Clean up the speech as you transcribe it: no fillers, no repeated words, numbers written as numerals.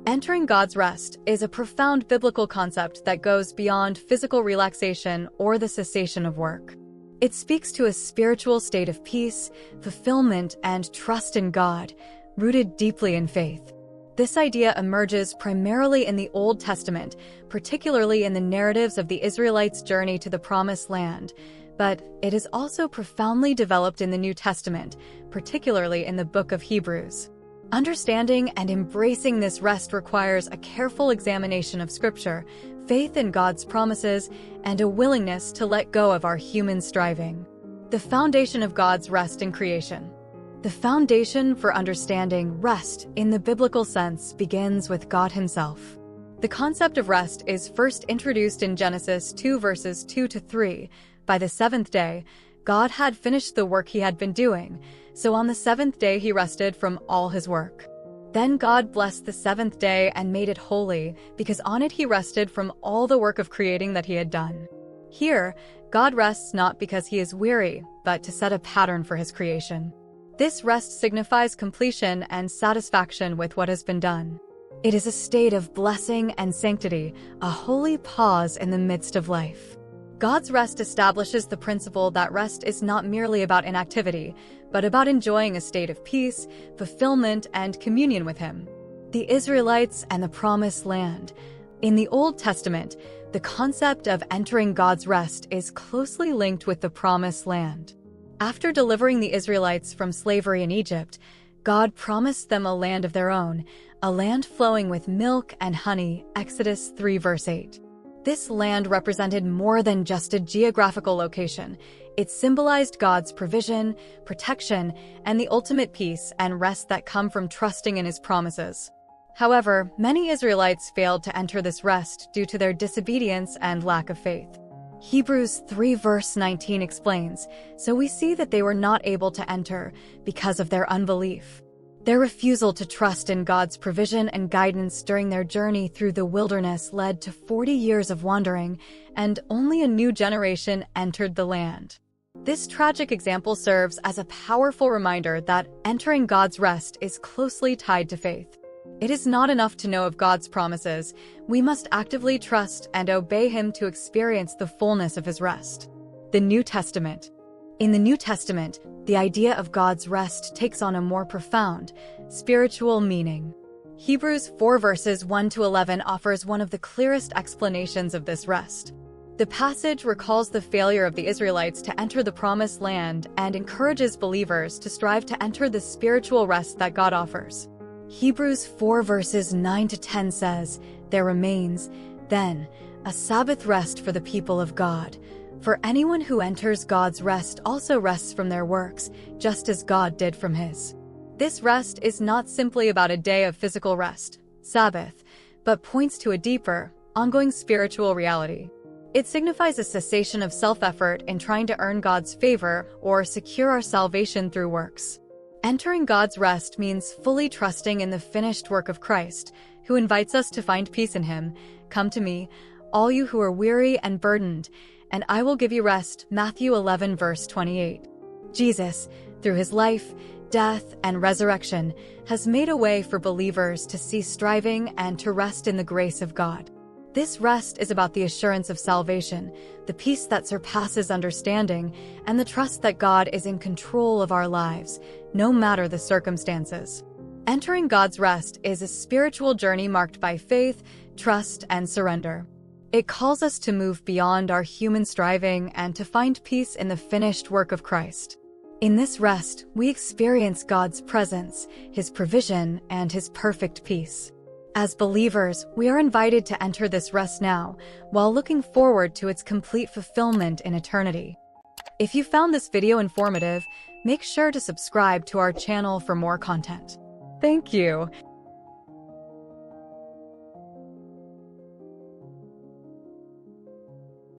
Entering God's rest is a profound biblical concept that goes beyond physical relaxation or the cessation of work. It speaks to a spiritual state of peace, fulfillment, and trust in God, rooted deeply in faith. This idea emerges primarily in the Old Testament, particularly in the narratives of the Israelites' journey to the Promised Land, but it is also profoundly developed in the New Testament, particularly in the book of Hebrews. Understanding and embracing this rest requires a careful examination of Scripture, faith in God's promises, and a willingness to let go of our human striving. The foundation of God's rest in creation. The foundation for understanding rest in the biblical sense begins with God Himself. The concept of rest is first introduced in Genesis 2 verses 2 to 3. By the seventh day, God had finished the work He had been doing, so on the seventh day He rested from all His work. Then God blessed the seventh day and made it holy, because on it He rested from all the work of creating that He had done. Here, God rests not because He is weary, but to set a pattern for His creation. This rest signifies completion and satisfaction with what has been done. It is a state of blessing and sanctity, a holy pause in the midst of life. God's rest establishes the principle that rest is not merely about inactivity, but about enjoying a state of peace, fulfillment, and communion with Him. The Israelites and the Promised Land. In the Old Testament, the concept of entering God's rest is closely linked with the Promised Land. After delivering the Israelites from slavery in Egypt, God promised them a land of their own, a land flowing with milk and honey, Exodus 3 verse 8. This land represented more than just a geographical location. It symbolized God's provision, protection, and the ultimate peace and rest that come from trusting in His promises. However, many Israelites failed to enter this rest due to their disobedience and lack of faith. Hebrews 3 verse 19 explains, "So we see that they were not able to enter because of their unbelief." Their refusal to trust in God's provision and guidance during their journey through the wilderness led to 40 years of wandering, and only a new generation entered the land. This tragic example serves as a powerful reminder that entering God's rest is closely tied to faith. It is not enough to know of God's promises. We must actively trust and obey Him to experience the fullness of His rest. The New Testament. In the New Testament, the idea of God's rest takes on a more profound, spiritual meaning. Hebrews 4 verses 1 to 11 offers one of the clearest explanations of this rest. The passage recalls the failure of the Israelites to enter the Promised Land and encourages believers to strive to enter the spiritual rest that God offers. Hebrews 4 verses 9 to 10 says, "There remains, then, a Sabbath rest for the people of God. For anyone who enters God's rest also rests from their works, just as God did from His." This rest is not simply about a day of physical rest, Sabbath, but points to a deeper, ongoing spiritual reality. It signifies a cessation of self-effort in trying to earn God's favor or secure our salvation through works. Entering God's rest means fully trusting in the finished work of Christ, who invites us to find peace in Him. "Come to me, all you who are weary and burdened, and I will give you rest," Matthew 11 verse 28. Jesus, through His life, death, and resurrection, has made a way for believers to cease striving and to rest in the grace of God. This rest is about the assurance of salvation, the peace that surpasses understanding, and the trust that God is in control of our lives, no matter the circumstances. Entering God's rest is a spiritual journey marked by faith, trust, and surrender. It calls us to move beyond our human striving and to find peace in the finished work of Christ. In this rest, we experience God's presence, His provision, and His perfect peace. As believers, we are invited to enter this rest now, while looking forward to its complete fulfillment in eternity. If you found this video informative, make sure to subscribe to our channel for more content. Thank you.